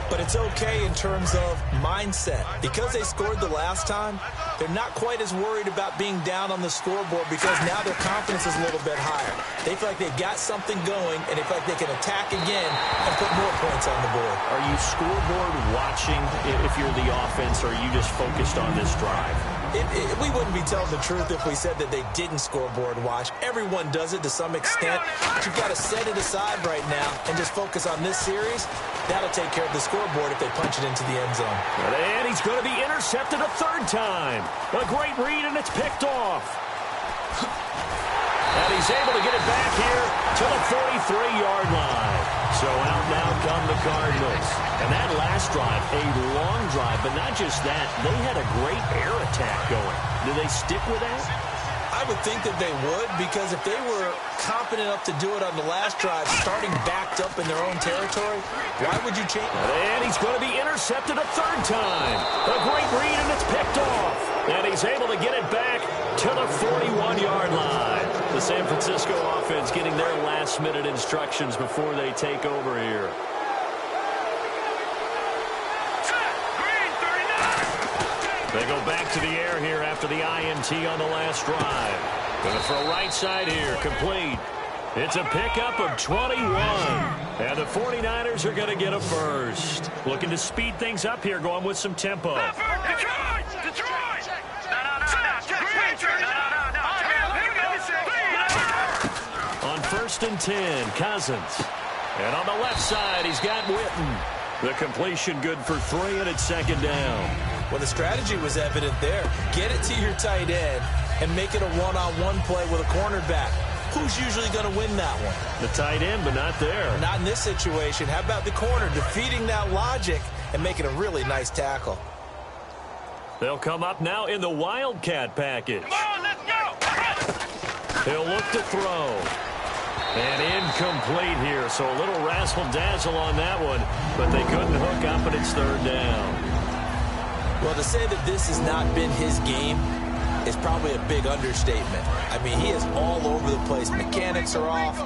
But it's okay in terms of mindset. Because they scored the last time, they're not quite as worried about being down on the scoreboard because now their confidence is a little bit higher. They feel like they've got something going, and they feel like they can attack again and put more points on the board. Are you scoreboard watching if you're the offense, or are you just focused on this drive? We wouldn't be telling the truth if we said that they didn't scoreboard watch. Everyone does it to some extent, but you've got to set it aside right now and just focus on this series. That'll take care of the scoreboard if they punch it into the end zone. And he's going to be intercepted a 3rd time. A great read, and it's picked off. And he's able to get it back here to the 43-yard line. So out now come the Cardinals. And that last drive, a long drive, but not just that. They had a great air attack going. Do they stick with that? I would think that they would, because if they were confident enough to do it on the last drive, starting backed up in their own territory, why would you change? And he's going to be intercepted a 3rd time. A great read, and it's picked off. And he's able to get it back to the 41-yard line. The San Francisco offense getting their last-minute instructions before they take over here. They go back to the air here after the INT on the last drive. Going to throw right side here, complete. It's a pickup of 21. And the 49ers are going to get a first. Looking to speed things up here, going with some tempo. Detroit! On 1st and 10, Cousins. And on the left side, he's got Witten. The completion good for 3, and it's 2nd down. Well, the strategy was evident there. Get it to your tight end and make it a one-on-one play with a cornerback. Who's usually going to win that one? The tight end, but not there. Not in this situation. How about the corner defeating that logic and making a really nice tackle? They'll come up now in the Wildcat package. Come on, let's go! He'll look to throw. And incomplete here, so a little razzle-dazzle on that one, but they couldn't hook up, and it's 3rd down. Well, to say that this has not been his game is probably a big understatement. I mean, he is all over the place. Mechanics are off,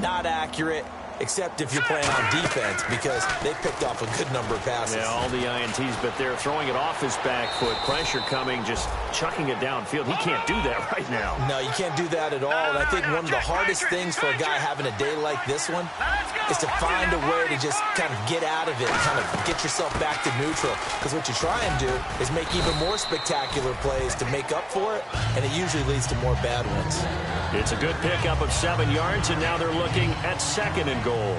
not accurate, except if you're playing on defense, because they picked off a good number of passes. Yeah, all the INTs, but they're throwing it off his back foot. Pressure coming, just chucking it downfield. He can't do that right now. No, you can't do that at all. And I think one of the hardest things for a guy having a day like this one is to find a way to just kind of get out of it, kind of get yourself back to neutral. Because what you try and do is make even more spectacular plays to make up for it, and it usually leads to more bad ones. It's a good pickup of 7 yards, and now they're looking at 2nd and goal.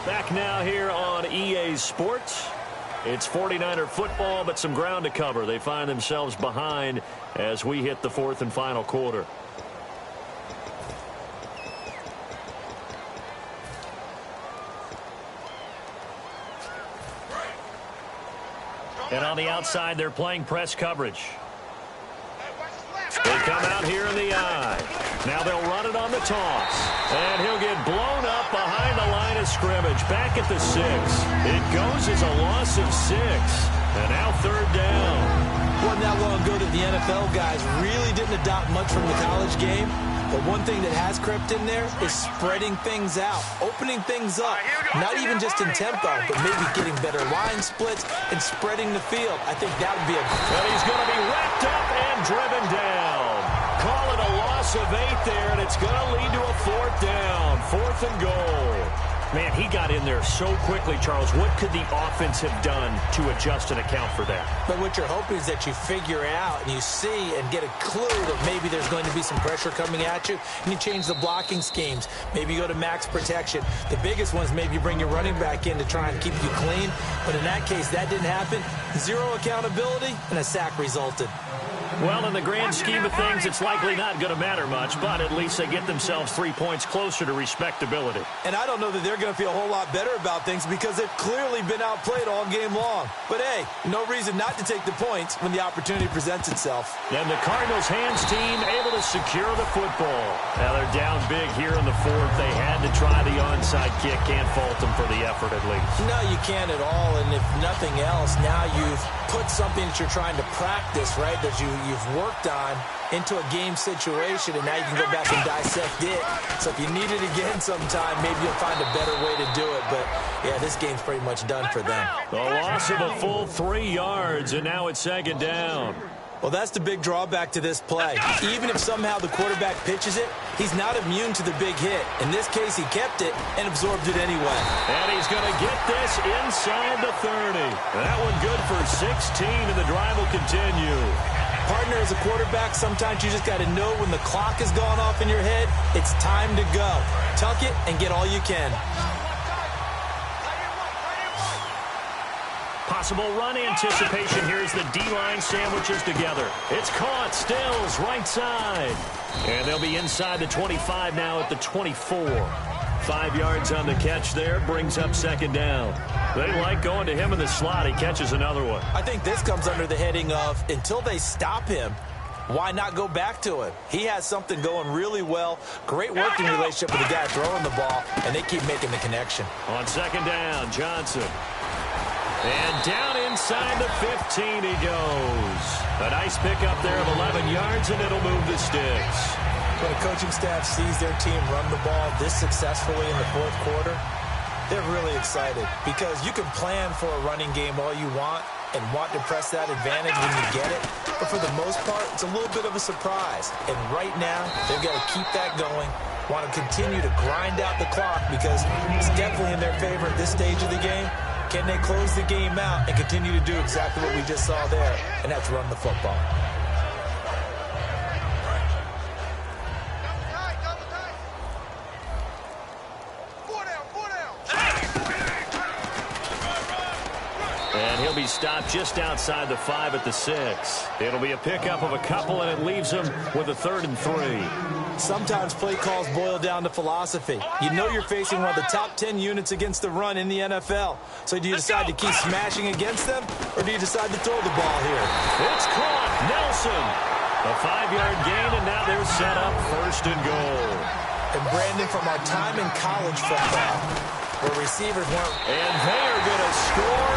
Back now here on EA Sports. It's 49er football, but some ground to cover. They find themselves behind as we hit the 4th and final quarter. And on the outside, they're playing press coverage. They come out here in the eye. Now they'll run it on the toss. And he'll get blown up behind the line of scrimmage. Back at the 6. It goes as a loss of 6. And now 3rd down. Wasn't that long ago that the NFL guys really didn't adopt much from the college game. But one thing that has crept in there is spreading things out, opening things up, not even just in tempo, but maybe getting better line splits and spreading the field. I think that would be a... And he's going to be wrapped up and driven down. Call it a loss of 8 there, and it's going to lead to a 4th down, 4th and goal. Man, he got in there so quickly, Charles. What could the offense have done to adjust and account for that? But what you're hoping is that you figure out and you see and get a clue that maybe there's going to be some pressure coming at you, and you change the blocking schemes. Maybe you go to max protection. The biggest one is maybe you bring your running back in to try and keep you clean. But in that case, that didn't happen. 0 accountability, and a sack resulted. Well, in the grand scheme of things, it's likely not going to matter much, but at least they get themselves 3 points closer to respectability. And I don't know that they're going to feel a whole lot better about things because they've clearly been outplayed all game long. But, hey, no reason not to take the points when the opportunity presents itself. And the Cardinals' hands team able to secure the football. Now they're down big here in the 4th. They had to try the onside kick. Can't fault them for the effort, at least. No, you can't at all. And if nothing else, now you've put something that you're trying to practice, right, that you've worked on into a game situation, and now you can go back and dissect it. So if you need it again sometime, maybe you'll find a better way to do it. But, yeah, this game's pretty much done for them. The loss of a full 3 yards, and now it's 2nd down. Well, that's the big drawback to this play. Even if somehow the quarterback pitches it, he's not immune to the big hit. In this case, he kept it and absorbed it anyway. And he's going to get this inside the 30. That one good for 16, and the drive will continue. Partner, as a quarterback, sometimes you just got to know when the clock has gone off in your head, it's time to go. Tuck it and get all you can. Possible run anticipation here as the D-line sandwiches together. It's caught. Stills right side. And they'll be inside the 25 now at the 24. 5 yards on the catch there. Brings up 2nd down. They like going to him in the slot. He catches another one. I think this comes under the heading of until they stop him, why not go back to him? He has something going really well. Great working relationship with the guy throwing the ball, and they keep making the connection. On 2nd down, Johnson. And down inside the 15 he goes. A nice pickup there of 11 yards, and it'll move the sticks. When a coaching staff sees their team run the ball this successfully in the 4th quarter, they're really excited because you can plan for a running game all you want and want to press that advantage when you get it. But for the most part, it's a little bit of a surprise. And right now, they've got to keep that going, want to continue to grind out the clock because it's definitely in their favor at this stage of the game. Can they close the game out and continue to do exactly what we just saw there, and that's run the football? And he'll be stopped just outside the 5 at the 6. It'll be a pickup of a couple, and it leaves him with a 3rd and 3. Sometimes play calls boil down to philosophy. You know you're facing one of the top 10 units against the run in the NFL. So do you decide to keep smashing against them, or do you decide to throw the ball here? It's caught. Nelson. A 5-yard gain, and now they're set up 1st and goal. And Brandon, from our time in college football, where receivers weren't... And they are going to score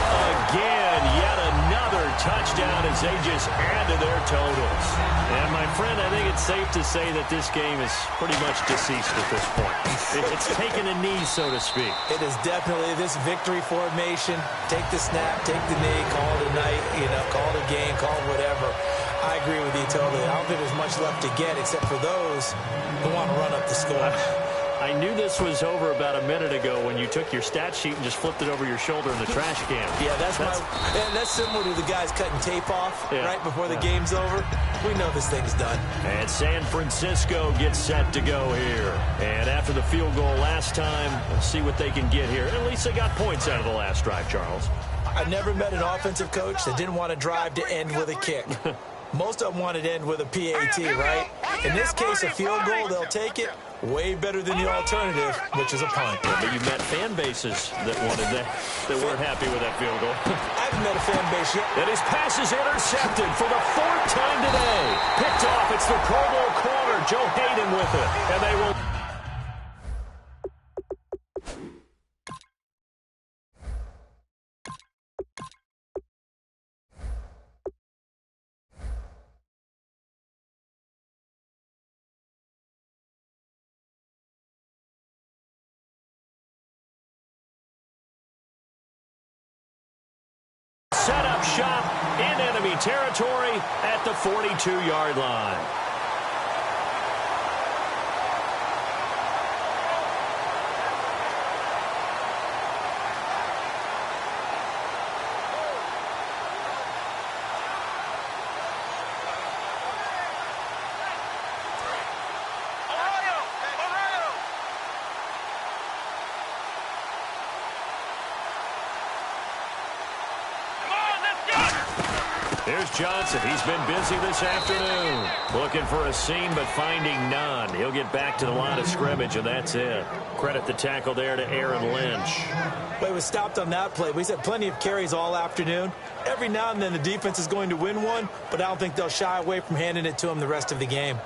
again. Yet another touchdown as they just add to their totals. And, my friend, I think it's safe to say that this game is pretty much deceased at this point. It's taken a knee, so to speak. It is definitely this victory formation. Take the snap, take the knee, call it a night, call it a game, call it whatever. I agree with you totally. I don't think there's much left to get except for those who want to run up the score. I knew this was over about a minute ago when you took your stat sheet and just flipped it over your shoulder in the trash can. Yeah, that's similar to the guys cutting tape off right before the game's over. We know this thing's done. And San Francisco gets set to go here. And after the field goal last time, we'll see what they can get here. At least they got points out of the last drive, Charles. I've never met an offensive coach that didn't want to drive to end with a kick. Most of them wanted to end with a PAT, right? In this case, a field goal, they'll take it. Way better than the alternative, which is a punt. Yeah, but you met fan bases that wanted that weren't happy with that field goal. I haven't met a fan base yet. And his pass is intercepted for the 4th time today. Picked off. It's the Pro Bowl corner, Joe Hayden, with it. And they will... shot in enemy territory at the 42-yard line. Here's Johnson. He's been busy this afternoon. Looking for a seam, but finding none. He'll get back to the line of scrimmage, and that's it. Credit the tackle there to Aaron Lynch. Well, he was stopped on that play. He's had plenty of carries all afternoon. Every now and then the defense is going to win one, but I don't think they'll shy away from handing it to him the rest of the game.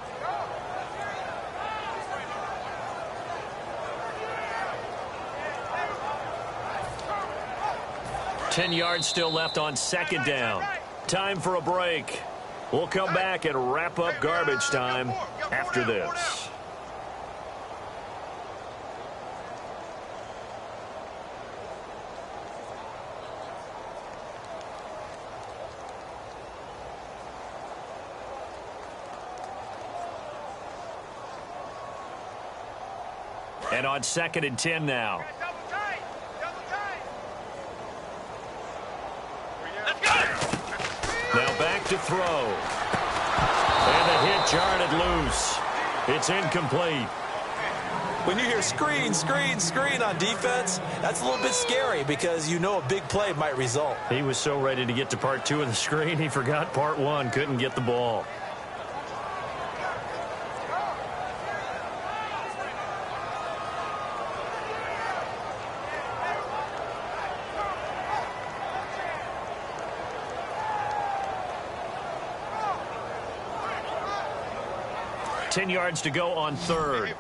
Ten yards still left on second down. Time for a break. We'll come back and wrap up garbage time after this. And on 2nd and 10 now. Now back to throw. And the hit jarred loose. It's incomplete. When you hear screen, screen, screen on defense, that's a little bit scary because you know a big play might result. He was so ready to get to part 2 of the screen, he forgot part 1, couldn't get the ball. Ten yards to go on 3rd.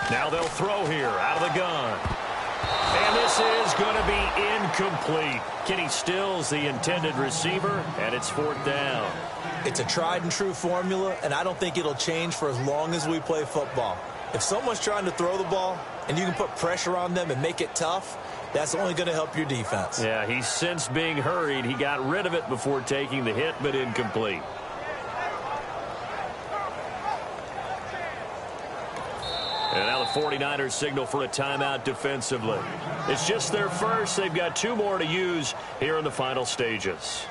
Now they'll throw here out of the gun. And this is going to be incomplete. Kenny Stills, the intended receiver, and it's 4th down. It's a tried and true formula, and I don't think it'll change for as long as we play football. If someone's trying to throw the ball and you can put pressure on them and make it tough, that's only going to help your defense. Yeah, he's since being hurried. He got rid of it before taking the hit, but incomplete. And now the 49ers signal for a timeout defensively. It's just their first. They've got 2 more to use here in the final stages.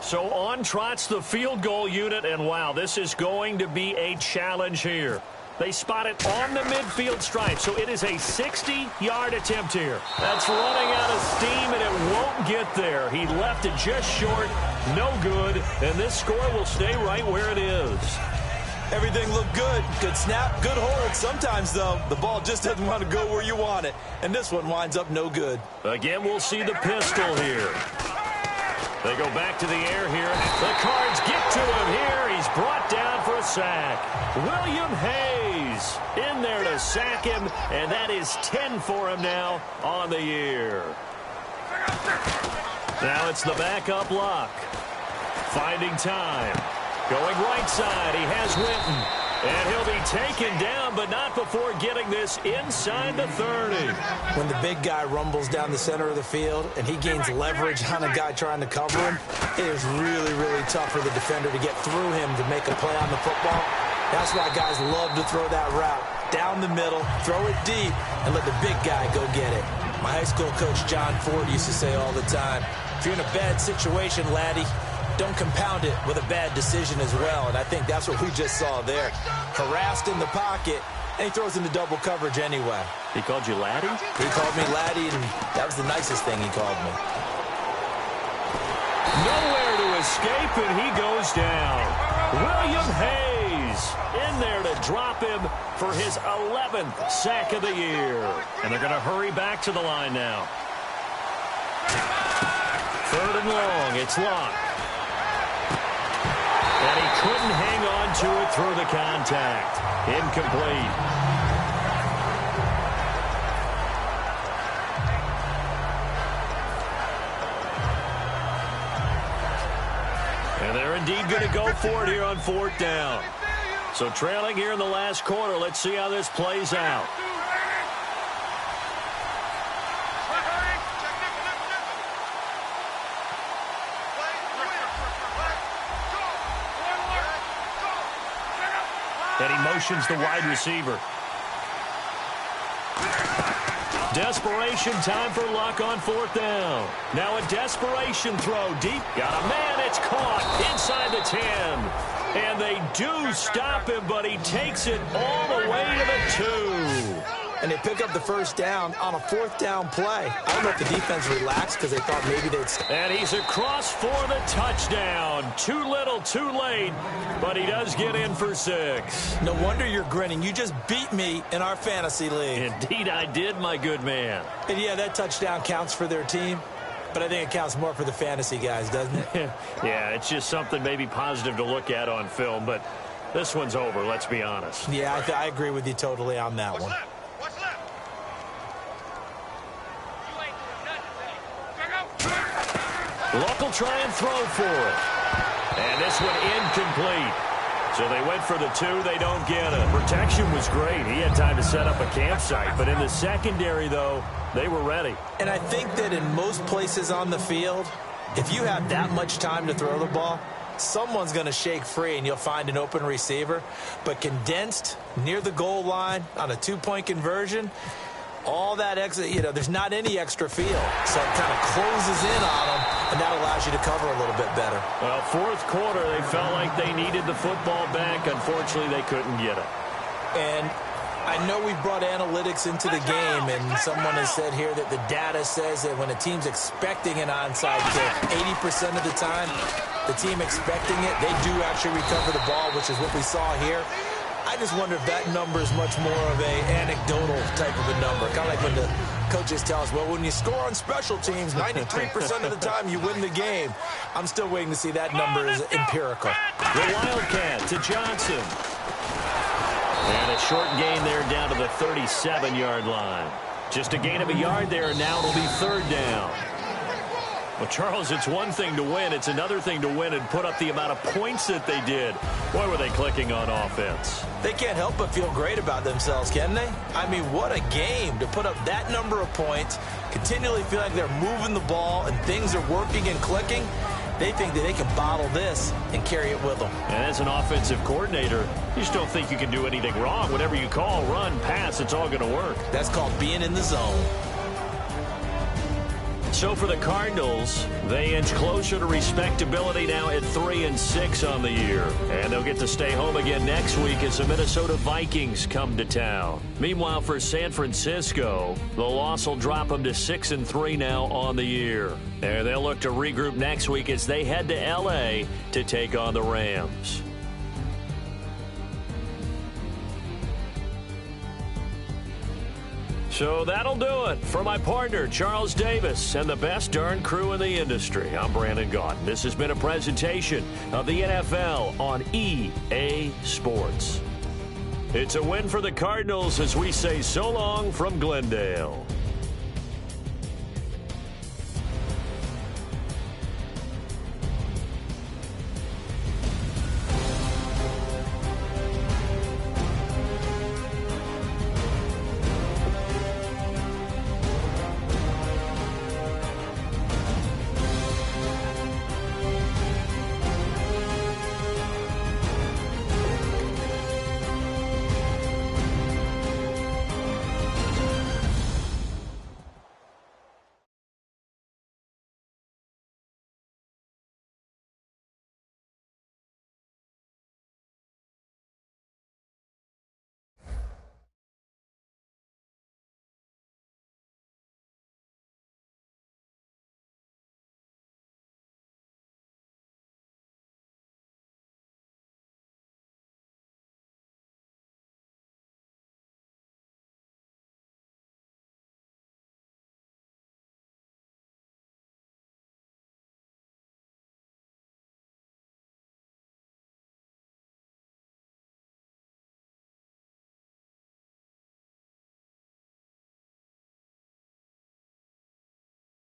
So on trots the field goal unit, and wow, this is going to be a challenge here. They spot it on the midfield stripe, so it is a 60-yard attempt here. That's running out of steam, and it won't get there. He left it just short, no good, and this score will stay right where it is. Everything looked good. Good snap, good hold. Sometimes, though, the ball just doesn't want to go where you want it, and this one winds up no good. Again, we'll see the pistol here. They go back to the air here. The Cards get to him here. He's brought down for a sack. William Hayes in there to sack him, and that is 10 for him now on the year. Now it's the backup lock. Finding time. Going right side. He has Winton. And he'll be taken down, but not before getting this inside the 30. When the big guy rumbles down the center of the field and he gains leverage on a guy trying to cover him, it is really, really tough for the defender to get through him to make a play on the football. That's why guys love to throw that route. Down the middle, throw it deep, and let the big guy go get it. My high school coach, John Ford, used to say all the time, if you're in a bad situation, laddie, don't compound it with a bad decision as well. And I think that's what we just saw there. Harassed in the pocket, and he throws into double coverage anyway. He called you laddie? He called me laddie, and that was the nicest thing he called me. Nowhere to escape, and he goes down. William Hayes in there to drop him for his 11th sack of the year. And they're going to hurry back to the line now. 3rd and long. It's locked. And he couldn't hang on to it through the contact. Incomplete. And they're indeed going to go for it here on 4th down. So trailing here in the last quarter. Let's see how this plays out. And he motions the wide receiver. Desperation time for Luck on 4th down. Now a desperation throw deep. Got a man. It's caught inside the 10. And they do stop him, but he takes it all the way to the 2. And they pick up the first down on a 4th down play. I don't know if the defense relaxed because they thought maybe they'd stop. And he's across for the touchdown. Too little, too late, but he does get in for 6. No wonder you're grinning. You just beat me in our fantasy league. Indeed I did, my good man. And yeah, that touchdown counts for their team, but I think it counts more for the fantasy guys, doesn't it? Yeah, it's just something maybe positive to look at on film, but this one's over, let's be honest. Yeah, I agree with you totally on that one. Luck will try and throw for it. And this one incomplete. So they went for the 2. They don't get it. Protection was great. He had time to set up a campsite. But in the secondary, though, they were ready. And I think that in most places on the field, if you have that much time to throw the ball, someone's going to shake free and you'll find an open receiver. But condensed near the goal line on a 2-point conversion, all that extra, there's not any extra field. So it kind of closes in on them, and that allows you to cover a little bit better. Well, 4th quarter, they felt like they needed the football back. Unfortunately, they couldn't get it. And I know we brought analytics into the game, and someone has said here that the data says that when a team's expecting an onside kick, 80% of the time, the team expecting it, they do actually recover the ball, which is what we saw here. I just wonder if that number is much more of a anecdotal type of a number. Kind of like when the coaches tell us, well, when you score on special teams, 93% of the time you win the game. I'm still waiting to see that number is empirical. The Wildcat to Johnson. And a short gain there down to the 37-yard line. Just a gain of a yard there, and now it'll be 3rd down. Well, Charles, it's one thing to win. It's another thing to win and put up the amount of points that they did. Boy, were they clicking on offense. They can't help but feel great about themselves, can they? I mean, what a game to put up that number of points, continually feel like they're moving the ball and things are working and clicking. They think that they can bottle this and carry it with them. And as an offensive coordinator, you just don't think you can do anything wrong. Whatever you call, run, pass, it's all going to work. That's called being in the zone. So for the Cardinals, they inch closer to respectability now at 3-6 on the year. And they'll get to stay home again next week as the Minnesota Vikings come to town. Meanwhile, for San Francisco, the loss will drop them to 6-3 now on the year. And they'll look to regroup next week as they head to L.A. to take on the Rams. So that'll do it. For my partner, Charles Davis, and the best darn crew in the industry, I'm Brandon Gaudin. This has been a presentation of the NFL on EA Sports. It's a win for the Cardinals as we say so long from Glendale.